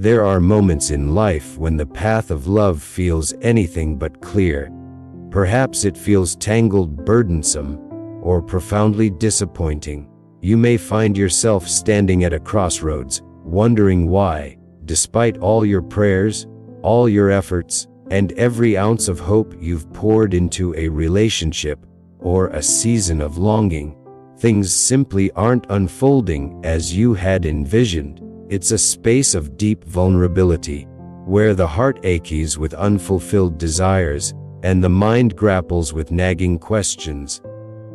There are moments in life when the path of love feels anything but clear. Perhaps it feels tangled, burdensome, or profoundly disappointing. You may find yourself standing at a crossroads, wondering why, despite all your prayers, all your efforts, and every ounce of hope you've poured into a relationship or a season of longing, things simply aren't unfolding as you had envisioned. It's a space of deep vulnerability, where the heart aches with unfulfilled desires, and the mind grapples with nagging questions.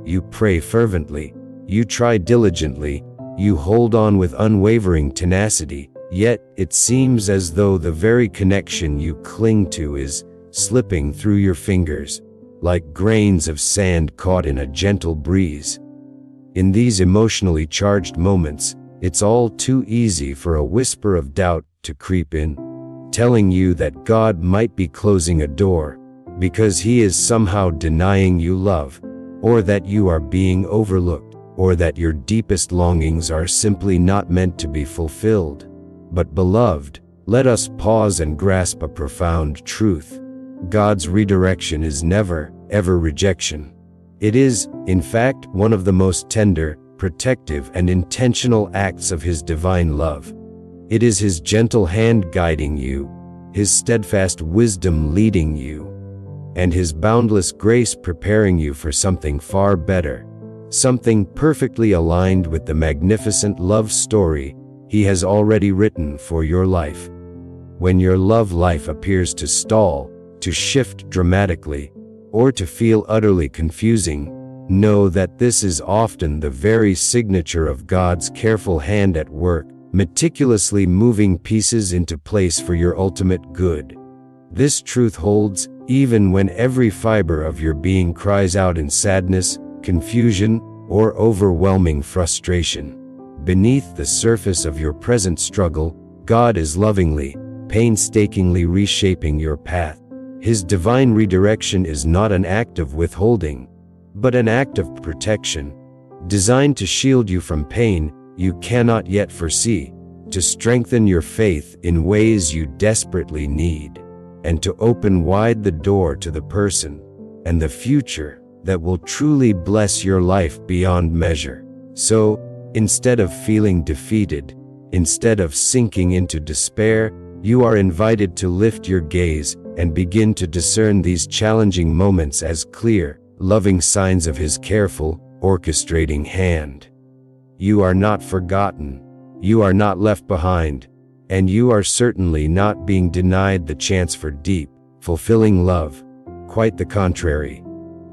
You pray fervently, you try diligently, you hold on with unwavering tenacity, yet it seems as though the very connection you cling to is slipping through your fingers, like grains of sand caught in a gentle breeze. In these emotionally charged moments, it's all too easy for a whisper of doubt to creep in, telling you that God might be closing a door because He is somehow denying you love, or that you are being overlooked, or that your deepest longings are simply not meant to be fulfilled. But beloved, let us pause and grasp a profound truth. God's redirection is never, ever rejection. It is, in fact, one of the most tender, protective, and intentional acts of His divine love. It is His gentle hand guiding you, His steadfast wisdom leading you, and His boundless grace preparing you for something far better, something perfectly aligned with the magnificent love story He has already written for your life. When your love life appears to stall, to shift dramatically, or to feel utterly confusing, know that this is often the very signature of God's careful hand at work, meticulously moving pieces into place for your ultimate good. This truth holds even when every fiber of your being cries out in sadness, confusion, or overwhelming frustration. Beneath the surface of your present struggle, God is lovingly, painstakingly reshaping your path. His divine redirection is not an act of withholding, but an act of protection, designed to shield you from pain you cannot yet foresee, to strengthen your faith in ways you desperately need, and to open wide the door to the person and the future that will truly bless your life beyond measure. So, instead of feeling defeated, instead of sinking into despair, you are invited to lift your gaze and begin to discern these challenging moments as clear, loving signs of His careful, orchestrating hand. You are not forgotten, you are not left behind, and you are certainly not being denied the chance for deep, fulfilling love. Quite the contrary.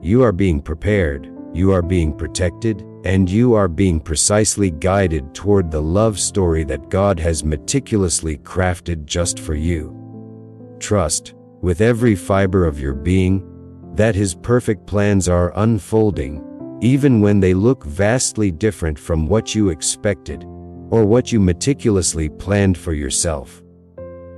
You are being prepared, you are being protected, and you are being precisely guided toward the love story that God has meticulously crafted just for you. Trust, with every fiber of your being, that His perfect plans are unfolding, even when they look vastly different from what you expected, or what you meticulously planned for yourself.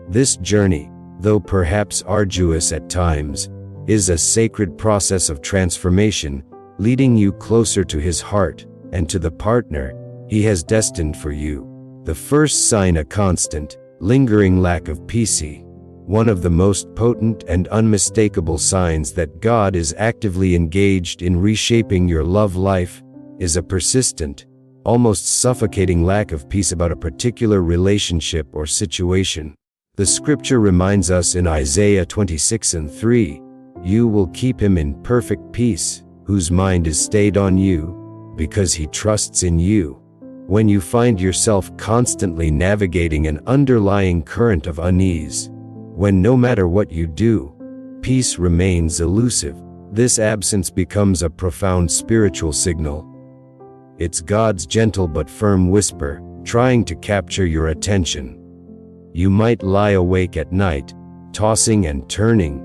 This journey, though perhaps arduous at times, is a sacred process of transformation, leading you closer to His heart and to the partner He has destined for you. The first sign: a constant, lingering lack of peace. One of the most potent and unmistakable signs that God is actively engaged in reshaping your love life is a persistent, almost suffocating lack of peace about a particular relationship or situation. The scripture reminds us in Isaiah 26:3, "You will keep him in perfect peace, whose mind is stayed on you, because he trusts in you." When you find yourself constantly navigating an underlying current of unease, when no matter what you do, peace remains elusive, this absence becomes a profound spiritual signal. It's God's gentle but firm whisper, trying to capture your attention. You might lie awake at night, tossing and turning,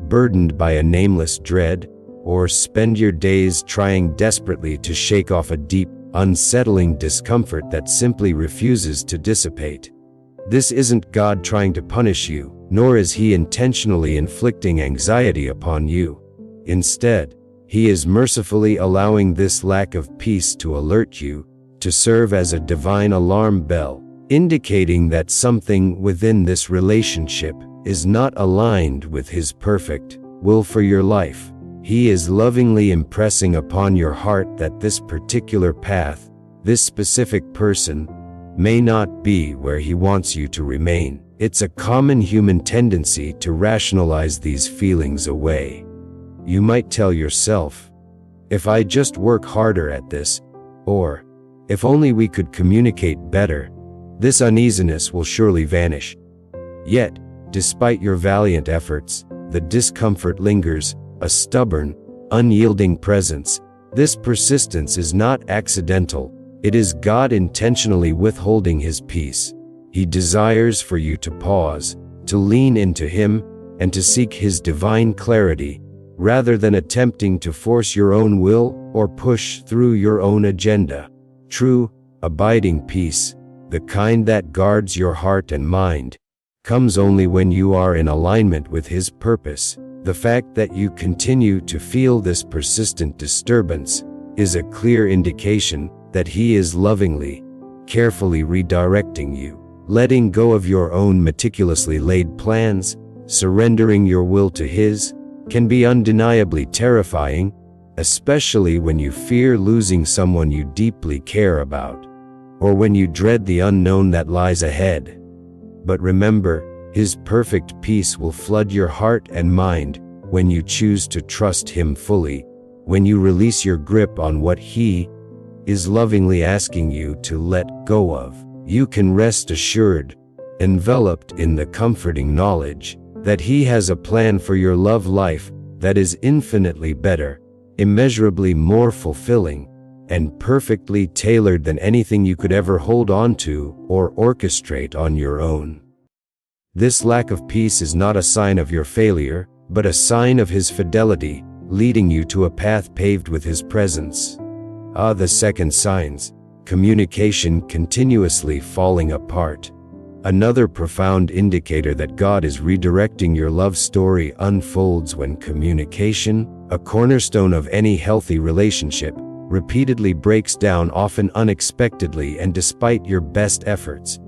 burdened by a nameless dread, or spend your days trying desperately to shake off a deep, unsettling discomfort that simply refuses to dissipate. This isn't God trying to punish you, nor is He intentionally inflicting anxiety upon you. Instead, He is mercifully allowing this lack of peace to alert you, to serve as a divine alarm bell, indicating that something within this relationship is not aligned with His perfect will for your life. He is lovingly impressing upon your heart that this particular path, this specific person, may not be where He wants you to remain. It's a common human tendency to rationalize these feelings away. You might tell yourself, if I just work harder at this, or if only we could communicate better, this uneasiness will surely vanish. Yet, despite your valiant efforts, the discomfort lingers, a stubborn, unyielding presence. This persistence is not accidental. It is God intentionally withholding His peace. He desires for you to pause, to lean into Him, and to seek His divine clarity, rather than attempting to force your own will or push through your own agenda. True, abiding peace, the kind that guards your heart and mind, comes only when you are in alignment with His purpose. The fact that you continue to feel this persistent disturbance is a clear indication that He is lovingly, carefully redirecting you. Letting go of your own meticulously laid plans, surrendering your will to His, can be undeniably terrifying, especially when you fear losing someone you deeply care about, or when you dread the unknown that lies ahead. But remember, His perfect peace will flood your heart and mind when you choose to trust Him fully, when you release your grip on what He is lovingly asking you to let go of. You can rest assured, enveloped in the comforting knowledge that He has a plan for your love life that is infinitely better, immeasurably more fulfilling, and perfectly tailored than anything you could ever hold on to or orchestrate on your own. This lack of peace is not a sign of your failure, but a sign of His fidelity, leading you to a path paved with His presence. The second signs: communication continuously falling apart. Another profound indicator that God is redirecting your love story unfolds when communication, a cornerstone of any healthy relationship, repeatedly breaks down, often unexpectedly and despite your best efforts.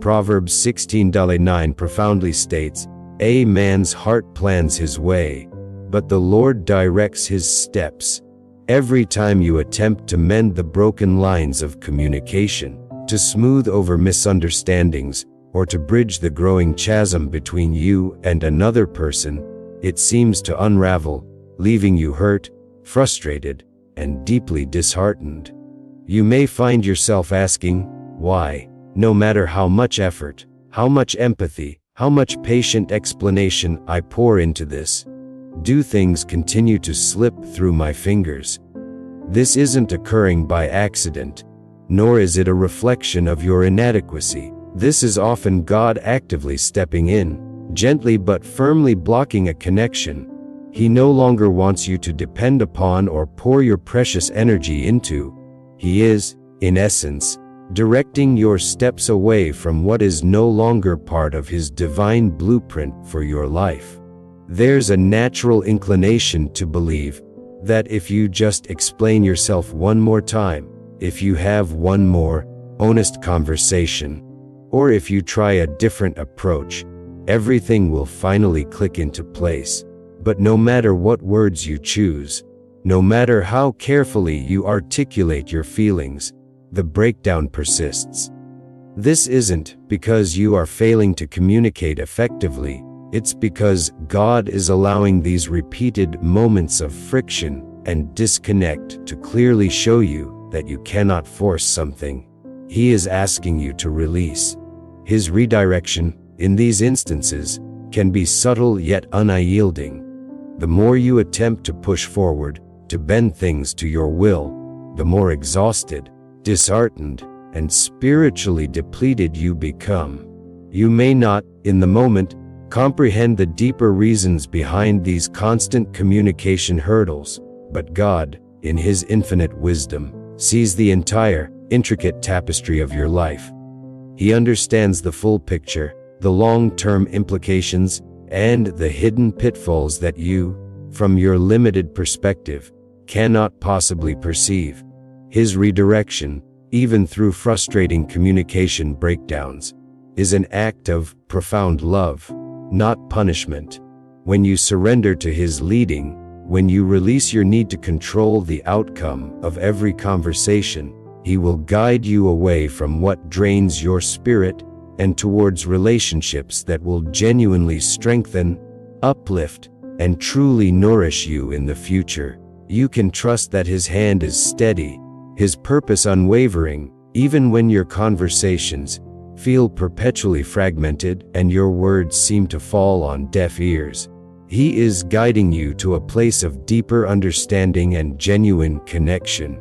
Proverbs 16:9 profoundly states, "A man's heart plans his way, but the Lord directs his steps." Every time you attempt to mend the broken lines of communication, to smooth over misunderstandings, or to bridge the growing chasm between you and another person, it seems to unravel, leaving you hurt, frustrated, and deeply disheartened. You may find yourself asking, why? No matter how much effort, how much empathy, how much patient explanation I pour into this, do things continue to slip through my fingers? This isn't occurring by accident, nor is it a reflection of your inadequacy. This is often God actively stepping in, gently but firmly blocking a connection He no longer wants you to depend upon or pour your precious energy into. He is, in essence, directing your steps away from what is no longer part of His divine blueprint for your life. There's a natural inclination to believe that if you just explain yourself one more time, if you have one more honest conversation, or if you try a different approach, everything will finally click into place. But no matter what words you choose, no matter how carefully you articulate your feelings, the breakdown persists. This isn't because you are failing to communicate effectively, it's because God is allowing these repeated moments of friction and disconnect to clearly show you that you cannot force something He is asking you to release. His redirection, in these instances, can be subtle yet unyielding. The more you attempt to push forward, to bend things to your will, the more exhausted, disheartened, and spiritually depleted you become. You may not, in the moment, comprehend the deeper reasons behind these constant communication hurdles, but God, in His infinite wisdom, sees the entire, intricate tapestry of your life. He understands the full picture, the long-term implications, and the hidden pitfalls that you, from your limited perspective, cannot possibly perceive. His redirection, even through frustrating communication breakdowns, is an act of profound love, not punishment. When you surrender to His leading, when you release your need to control the outcome of every conversation, He will guide you away from what drains your spirit and towards relationships that will genuinely strengthen, uplift, and truly nourish you in the future. You can trust that His hand is steady, His purpose unwavering, even when your conversations feel perpetually fragmented and your words seem to fall on deaf ears. He is guiding you to a place of deeper understanding and genuine connection,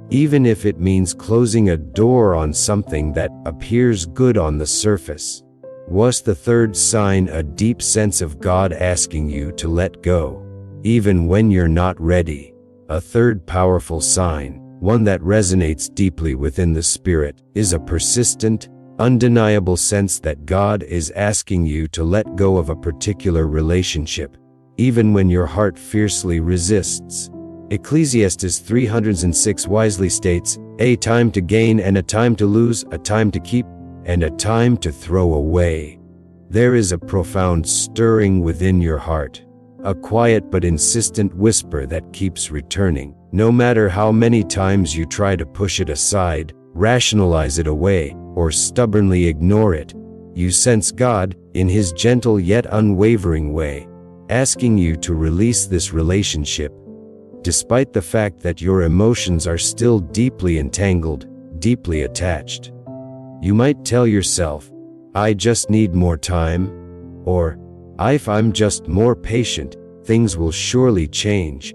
even if it means closing a door on something that appears good on the surface. Was the third sign a deep sense of God asking you to let go, even when you're not ready? A third powerful sign, one that resonates deeply within the spirit, is a persistent, undeniable sense that God is asking you to let go of a particular relationship, even when your heart fiercely resists. Ecclesiastes 306 wisely states, "A time to gain and a time to lose, a time to keep and a time to throw away." There is a profound stirring within your heart, a quiet but insistent whisper that keeps returning. No matter how many times you try to push it aside, rationalize it away, or stubbornly ignore it, you sense God, in His gentle yet unwavering way, asking you to release this relationship, despite the fact that your emotions are still deeply entangled, deeply attached. You might tell yourself, "I just need more time," or "If I'm just more patient, things will surely change."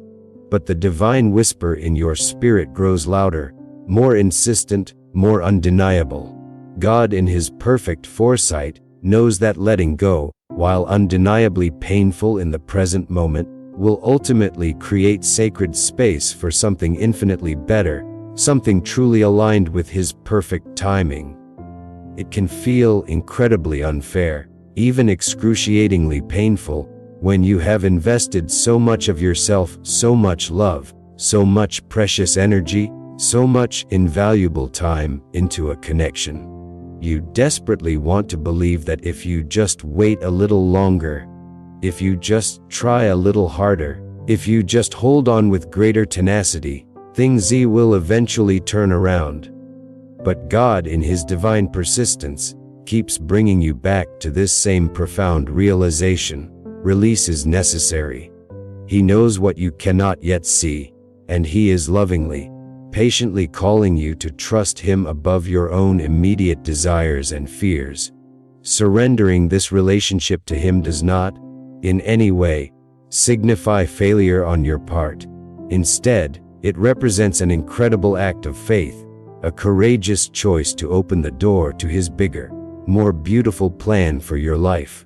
But the divine whisper in your spirit grows louder, more insistent, more undeniable. God, in His perfect foresight, knows that letting go, while undeniably painful in the present moment, will ultimately create sacred space for something infinitely better, something truly aligned with His perfect timing. It can feel incredibly unfair, even excruciatingly painful, when you have invested so much of yourself, so much love, so much precious energy, so much invaluable time into a connection. You desperately want to believe that if you just wait a little longer, if you just try a little harder, if you just hold on with greater tenacity, things will eventually turn around. But God, in His divine persistence, keeps bringing you back to this same profound realization: release is necessary. He knows what you cannot yet see, and He is lovingly, patiently calling you to trust Him above your own immediate desires and fears. Surrendering this relationship to Him does not, in any way, signify failure on your part. Instead, it represents an incredible act of faith, a courageous choice to open the door to His bigger, more beautiful plan for your life.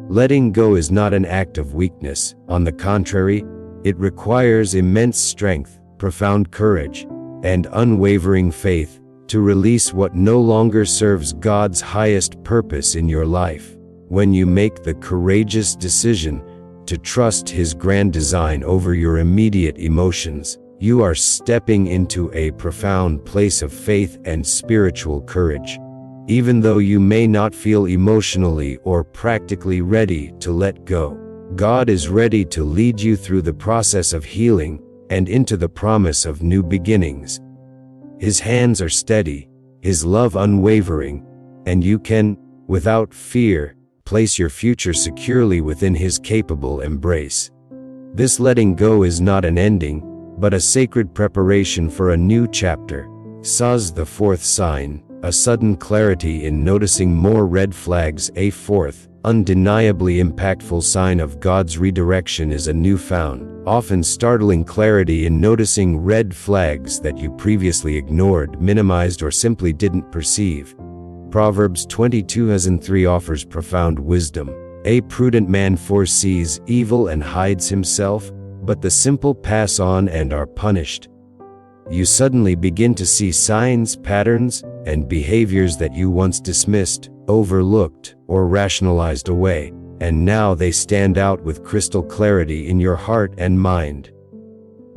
Letting go is not an act of weakness. On the contrary, it requires immense strength, profound courage, and unwavering faith to release what no longer serves God's highest purpose in your life. When you make the courageous decision to trust His grand design over your immediate emotions, you are stepping into a profound place of faith and spiritual courage. Even though you may not feel emotionally or practically ready to let go, God is ready to lead you through the process of healing and into the promise of new beginnings. His hands are steady, His love unwavering, and you can, without fear, place your future securely within His capable embrace. This letting go is not an ending, but a sacred preparation for a new chapter. Says the fourth sign, a sudden clarity in noticing more red flags. A fourth, undeniably impactful sign of God's redirection is a newfound, often startling clarity in noticing red flags that you previously ignored, minimized, or simply didn't perceive. Proverbs 22:3 offers profound wisdom. A prudent man foresees evil and hides himself, but the simple pass on and are punished. You suddenly begin to see signs, patterns, and behaviors that you once dismissed, overlooked, or rationalized away, and now they stand out with crystal clarity in your heart and mind.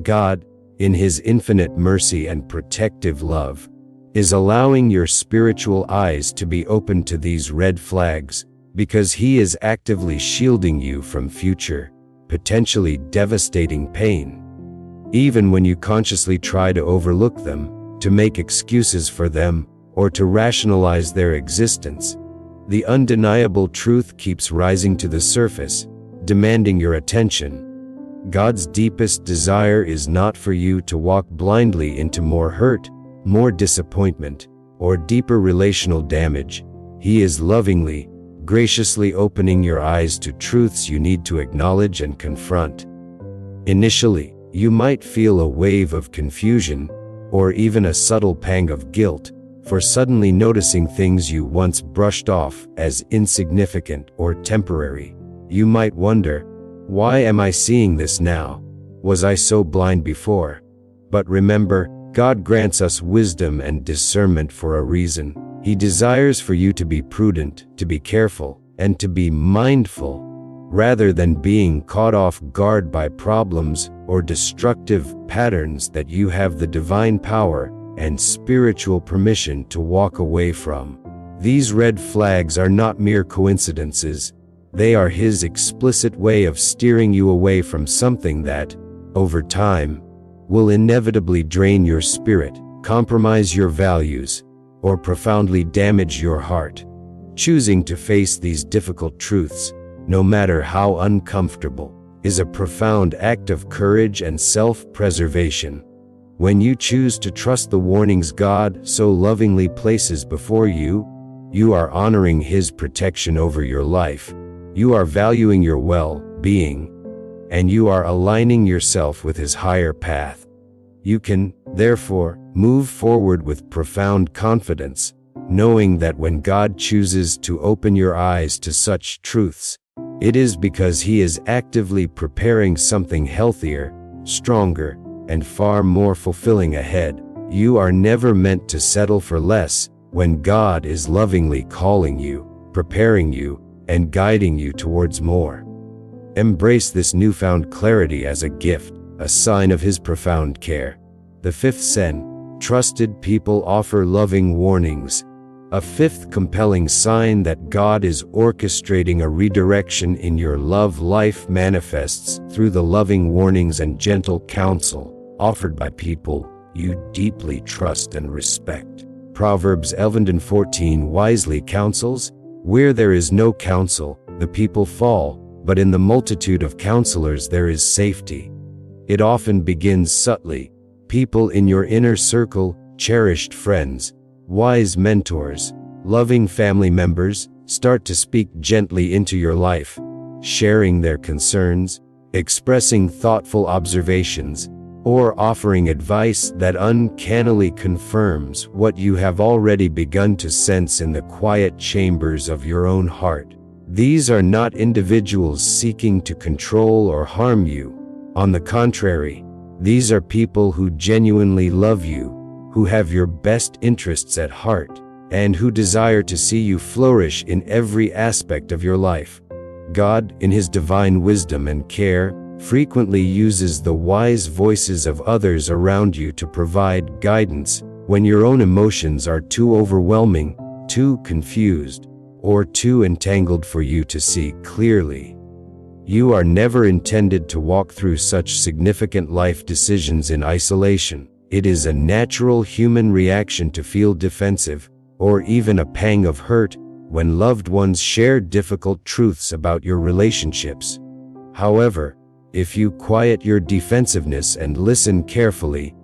God, in His infinite mercy and protective love, is allowing your spiritual eyes to be open to these red flags, because He is actively shielding you from future, potentially devastating pain. Even when you consciously try to overlook them, to make excuses for them, or to rationalize their existence, the undeniable truth keeps rising to the surface, demanding your attention. God's deepest desire is not for you to walk blindly into more hurt, more disappointment, or deeper relational damage. He is lovingly, graciously opening your eyes to truths you need to acknowledge and confront. Initially, you might feel a wave of confusion, or even a subtle pang of guilt, for suddenly noticing things you once brushed off as insignificant or temporary. You might wonder, why am I seeing this now? Was I so blind before? But remember, God grants us wisdom and discernment for a reason. He desires for you to be prudent, to be careful, and to be mindful, rather than being caught off guard by problems or destructive patterns that you have the divine power and spiritual permission to walk away from. These red flags are not mere coincidences. They are His explicit way of steering you away from something that, over time, will inevitably drain your spirit, compromise your values, or profoundly damage your heart. Choosing to face these difficult truths, no matter how uncomfortable, is a profound act of courage and self-preservation. When you choose to trust the warnings God so lovingly places before you, you are honoring His protection over your life. You are valuing your well-being, and you are aligning yourself with His higher path. You can, therefore, move forward with profound confidence, knowing that when God chooses to open your eyes to such truths, it is because He is actively preparing something healthier, stronger, and far more fulfilling ahead. You are never meant to settle for less when God is lovingly calling you, preparing you, and guiding you towards more. Embrace this newfound clarity as a gift, a sign of His profound care. The fifth sign: trusted people offer loving warnings. A fifth compelling sign that God is orchestrating a redirection in your love life manifests through the loving warnings and gentle counsel offered by people you deeply trust and respect. Proverbs 11:14 wisely counsels, "Where there is no counsel, the people fall, but in the multitude of counselors there is safety." It often begins subtly. People in your inner circle, cherished friends, wise mentors, loving family members, start to speak gently into your life, sharing their concerns, expressing thoughtful observations, or offering advice that uncannily confirms what you have already begun to sense in the quiet chambers of your own heart. These are not individuals seeking to control or harm you. On the contrary, these are people who genuinely love you, who have your best interests at heart, and who desire to see you flourish in every aspect of your life. God, in His divine wisdom and care, frequently uses the wise voices of others around you to provide guidance when your own emotions are too overwhelming, too confused, or too entangled for you to see clearly. You are never intended to walk through such significant life decisions in isolation. It is a natural human reaction to feel defensive, or even a pang of hurt, when loved ones share difficult truths about your relationships. However, if you quiet your defensiveness and listen carefully,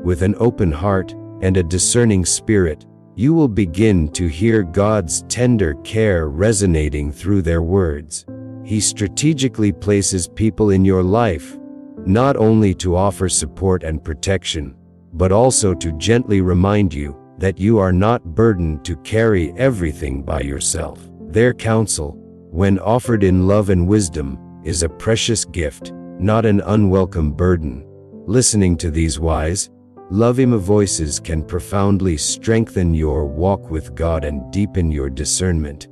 with an open heart and a discerning spirit, you will begin to hear God's tender care resonating through their words. He strategically places people in your life, not only to offer support and protection, but also to gently remind you that you are not burdened to carry everything by yourself. Their counsel, when offered in love and wisdom, is a precious gift, not an unwelcome burden. Listening to these wise, loving voices can profoundly strengthen your walk with God and deepen your discernment.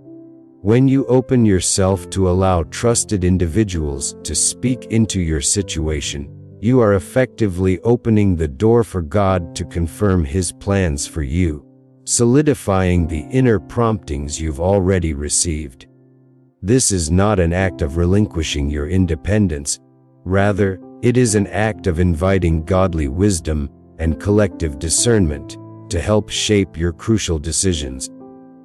When you open yourself to allow trusted individuals to speak into your situation, you are effectively opening the door for God to confirm His plans for you. solidifying the inner promptings you've already received. This is not an act of relinquishing your independence. Rather, it is an act of inviting godly wisdom and collective discernment to help shape your crucial decisions.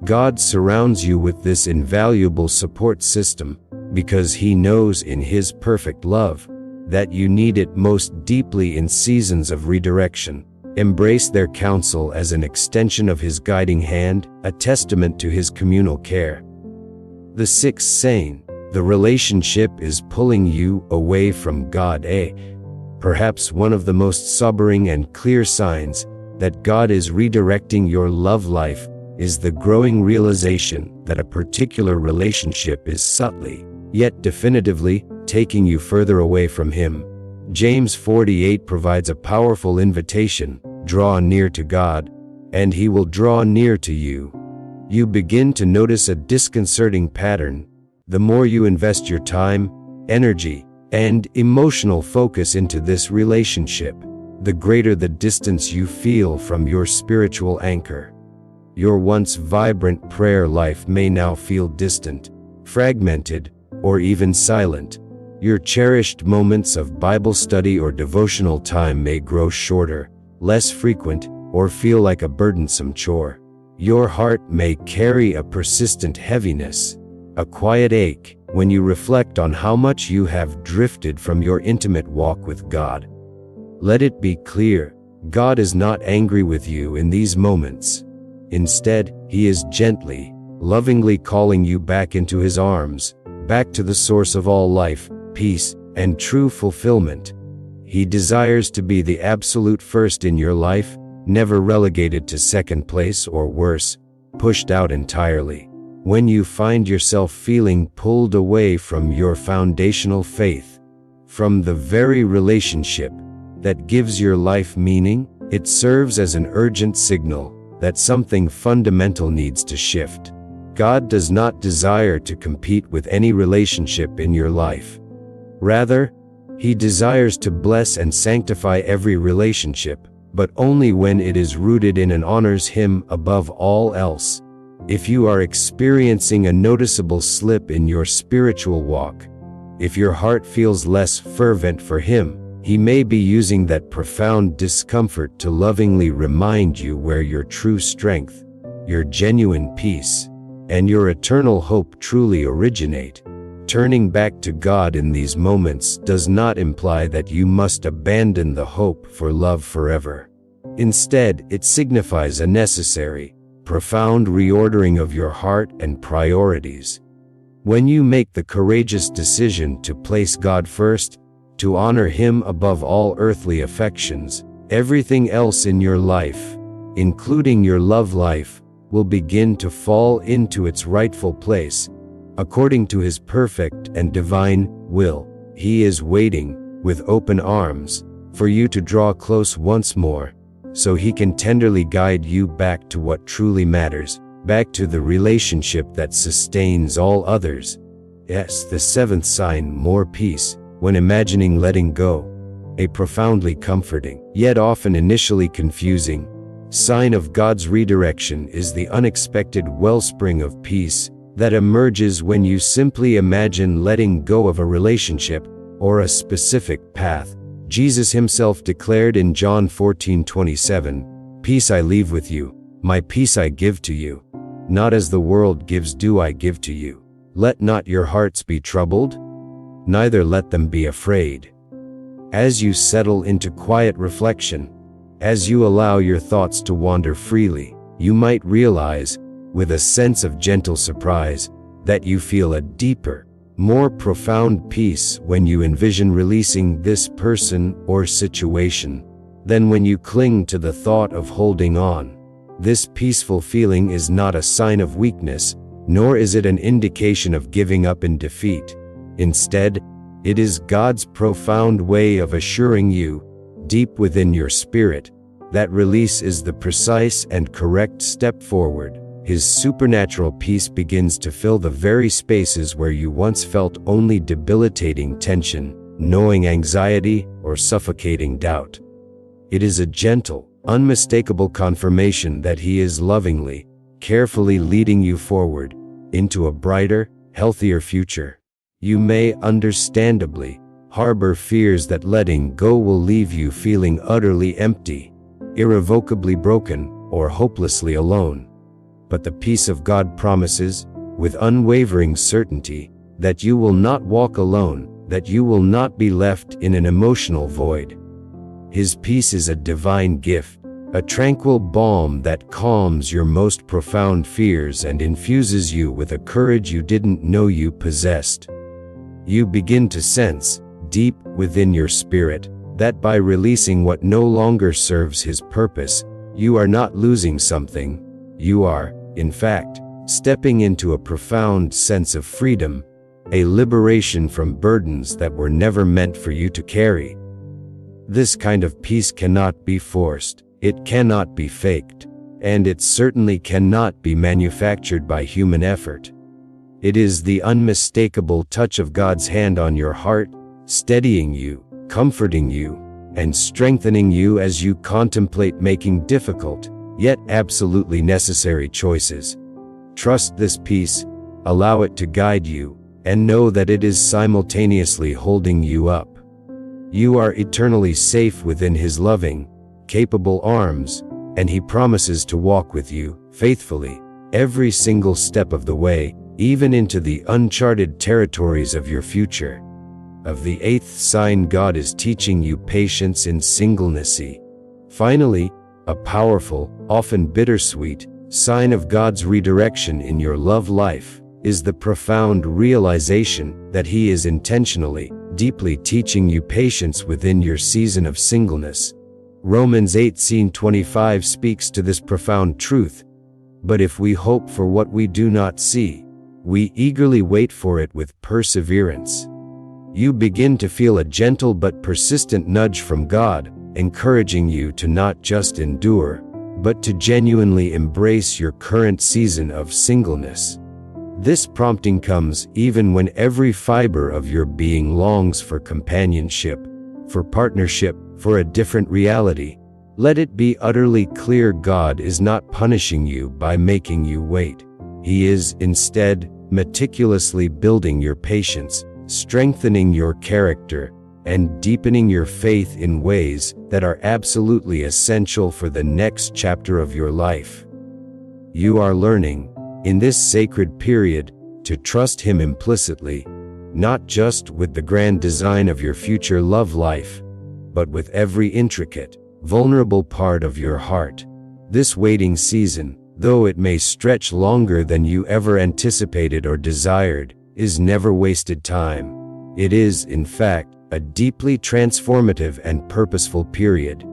God surrounds you with this invaluable support system because He knows in His perfect love that you need it most deeply in seasons of redirection. Embrace their counsel as an extension of His guiding hand, a testament to His communal care. The sixth sign: the relationship is pulling you away from God. Perhaps one of the most sobering and clear signs that God is redirecting your love life is the growing realization that a particular relationship is subtly, yet definitively, taking you further away from Him. James 4:8 provides a powerful invitation: draw near to God, and He will draw near to you. You begin to notice a disconcerting pattern. The more you invest your time, energy, and emotional focus into this relationship, the greater the distance you feel from your spiritual anchor. Your once vibrant prayer life may now feel distant, fragmented, or even silent. Your cherished moments of Bible study or devotional time may grow shorter, less frequent, or feel like a burdensome chore. Your heart may carry a persistent heaviness, a quiet ache, when you reflect on how much you have drifted from your intimate walk with God. Let it be clear, God is not angry with you in these moments. Instead, He is gently, lovingly calling you back into His arms, back to the source of all life, peace, and true fulfillment. He desires to be the absolute first in your life, never relegated to second place or worse, pushed out entirely. When you find yourself feeling pulled away from your foundational faith, from the very relationship that gives your life meaning, it serves as an urgent signal that something fundamental needs to shift. God does not desire to compete with any relationship in your life. Rather, He desires to bless and sanctify every relationship, but only when it is rooted in and honors Him above all else. If you are experiencing a noticeable slip in your spiritual walk, if your heart feels less fervent for Him, He may be using that profound discomfort to lovingly remind you where your true strength, your genuine peace, and your eternal hope truly originate. Turning back to God in these moments does not imply that you must abandon the hope for love forever. Instead, it signifies a necessary, profound reordering of your heart and priorities. When you make the courageous decision to place God first, to honor Him above all earthly affections, everything else in your life, including your love life, will begin to fall into its rightful place, according to His perfect and divine will. He is waiting, with open arms, for you to draw close once more, so He can tenderly guide you back to what truly matters, back to the relationship that sustains all others. Yes, the seventh sign: more peace. When imagining letting go, a profoundly comforting, yet often initially confusing, sign of God's redirection is the unexpected wellspring of peace that emerges when you simply imagine letting go of a relationship or a specific path. Jesus Himself declared in John 14:27, "Peace I leave with you, my peace I give to you. Not as the world gives do I give to you. Let not your hearts be troubled, neither let them be afraid." As you settle into quiet reflection, as you allow your thoughts to wander freely, you might realize, with a sense of gentle surprise, that you feel a deeper, more profound peace when you envision releasing this person or situation than when you cling to the thought of holding on. This peaceful feeling is not a sign of weakness, nor is it an indication of giving up in defeat. Instead, it is God's profound way of assuring you, deep within your spirit, that release is the precise and correct step forward. His supernatural peace begins to fill the very spaces where you once felt only debilitating tension, gnawing anxiety, or suffocating doubt. It is a gentle, unmistakable confirmation that He is lovingly, carefully leading you forward into a brighter, healthier future. You may, understandably, harbor fears that letting go will leave you feeling utterly empty, irrevocably broken, or hopelessly alone. But the peace of God promises, with unwavering certainty, that you will not walk alone, that you will not be left in an emotional void. His peace is a divine gift, a tranquil balm that calms your most profound fears and infuses you with a courage you didn't know you possessed. You begin to sense, deep within your spirit, that by releasing what no longer serves His purpose, you are not losing something. You are, in fact, stepping into a profound sense of freedom, a liberation from burdens that were never meant for you to carry. This kind of peace cannot be forced, it cannot be faked, and it certainly cannot be manufactured by human effort. It is the unmistakable touch of God's hand on your heart, steadying you, comforting you, and strengthening you as you contemplate making difficult, yet absolutely necessary choices. Trust this peace, allow it to guide you, and know that it is simultaneously holding you up. You are eternally safe within His loving, capable arms, and He promises to walk with you, faithfully, every single step of the way, even into the uncharted territories of your future. Of the eighth sign, God is teaching you patience in singleness. Finally, a powerful, often bittersweet, sign of God's redirection in your love life is the profound realization that He is intentionally, deeply teaching you patience within your season of singleness. Romans 8:25 speaks to this profound truth. But if we hope for what we do not see, we eagerly wait for it with perseverance. You begin to feel a gentle but persistent nudge from God, encouraging you to not just endure, but to genuinely embrace your current season of singleness. This prompting comes even when every fiber of your being longs for companionship, for partnership, for a different reality. Let it be utterly clear, God is not punishing you by making you wait. He is, instead, meticulously building your patience, strengthening your character, and deepening your faith in ways that are absolutely essential for the next chapter of your life. You are learning, in this sacred period, to trust Him implicitly, not just with the grand design of your future love life, but with every intricate, vulnerable part of your heart. This waiting season, though it may stretch longer than you ever anticipated or desired, is never wasted time. It is, in fact, a deeply transformative and purposeful period.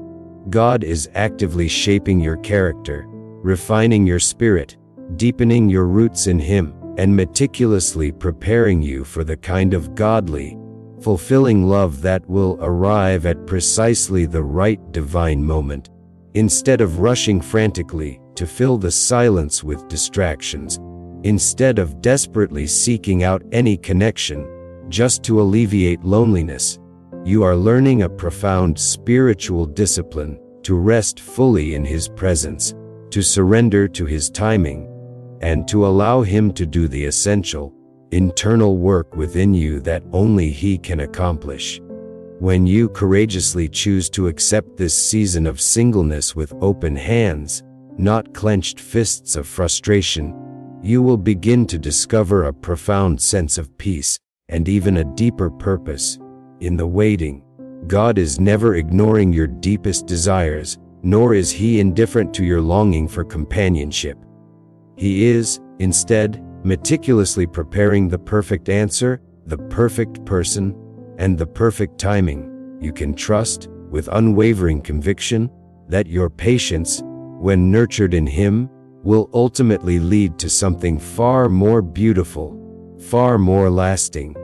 God is actively shaping your character, refining your spirit, deepening your roots in Him, and meticulously preparing you for the kind of godly, fulfilling love that will arrive at precisely the right divine moment. Instead of rushing frantically to fill the silence with distractions, instead of desperately seeking out any connection just to alleviate loneliness, you are learning a profound spiritual discipline to rest fully in His presence, to surrender to His timing, and to allow Him to do the essential, internal work within you that only He can accomplish. When you courageously choose to accept this season of singleness with open hands, not clenched fists of frustration, you will begin to discover a profound sense of peace, and even a deeper purpose, in the waiting. God is never ignoring your deepest desires, nor is He indifferent to your longing for companionship. He is, instead, meticulously preparing the perfect answer, the perfect person, and the perfect timing. You can trust, with unwavering conviction, that your patience, when nurtured in Him, will ultimately lead to something far more beautiful, far more lasting,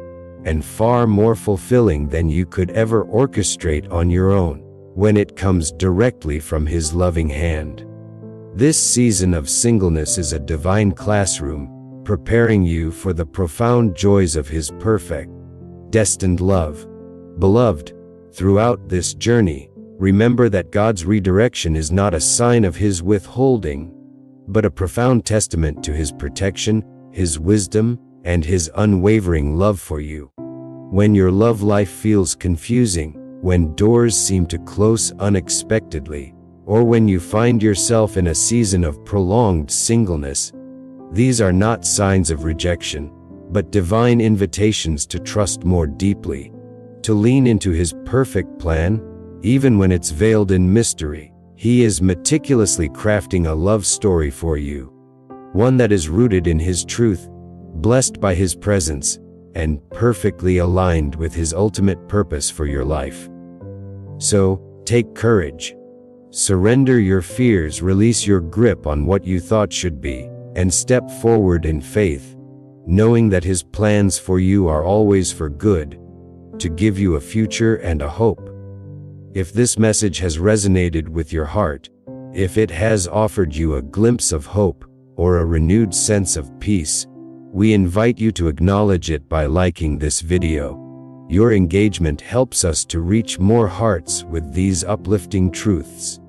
and far more fulfilling than you could ever orchestrate on your own, when it comes directly from His loving hand. This season of singleness is a divine classroom, preparing you for the profound joys of His perfect, destined love. Beloved, throughout this journey, remember that God's redirection is not a sign of His withholding, but a profound testament to His protection, His wisdom, and His unwavering love for you. When your love life feels confusing, when doors seem to close unexpectedly, or when you find yourself in a season of prolonged singleness, these are not signs of rejection, but divine invitations to trust more deeply, to lean into His perfect plan, even when it's veiled in mystery. He is meticulously crafting a love story for you, one that is rooted in His truth, blessed by His presence, and perfectly aligned with His ultimate purpose for your life. So, take courage. Surrender your fears, release your grip on what you thought should be, and step forward in faith, knowing that His plans for you are always for good, to give you a future and a hope. If this message has resonated with your heart, if it has offered you a glimpse of hope or a renewed sense of peace, we invite you to acknowledge it by liking this video. Your engagement helps us to reach more hearts with these uplifting truths.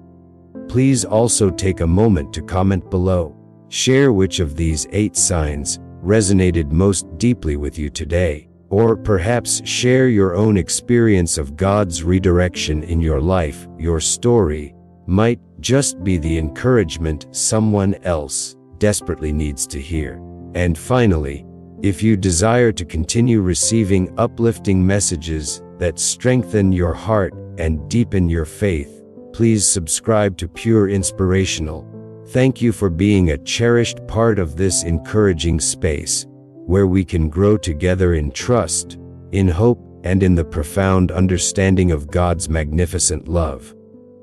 Please also take a moment to comment below. Share which of these 8 signs resonated most deeply with you today, or perhaps share your own experience of God's redirection in your life. Your story might just be the encouragement someone else desperately needs to hear. And finally, if you desire to continue receiving uplifting messages that strengthen your heart and deepen your faith, please subscribe to Pure Inspirational. Thank you for being a cherished part of this encouraging space, where we can grow together in trust, in hope, and in the profound understanding of God's magnificent love.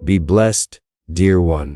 Be blessed, dear one.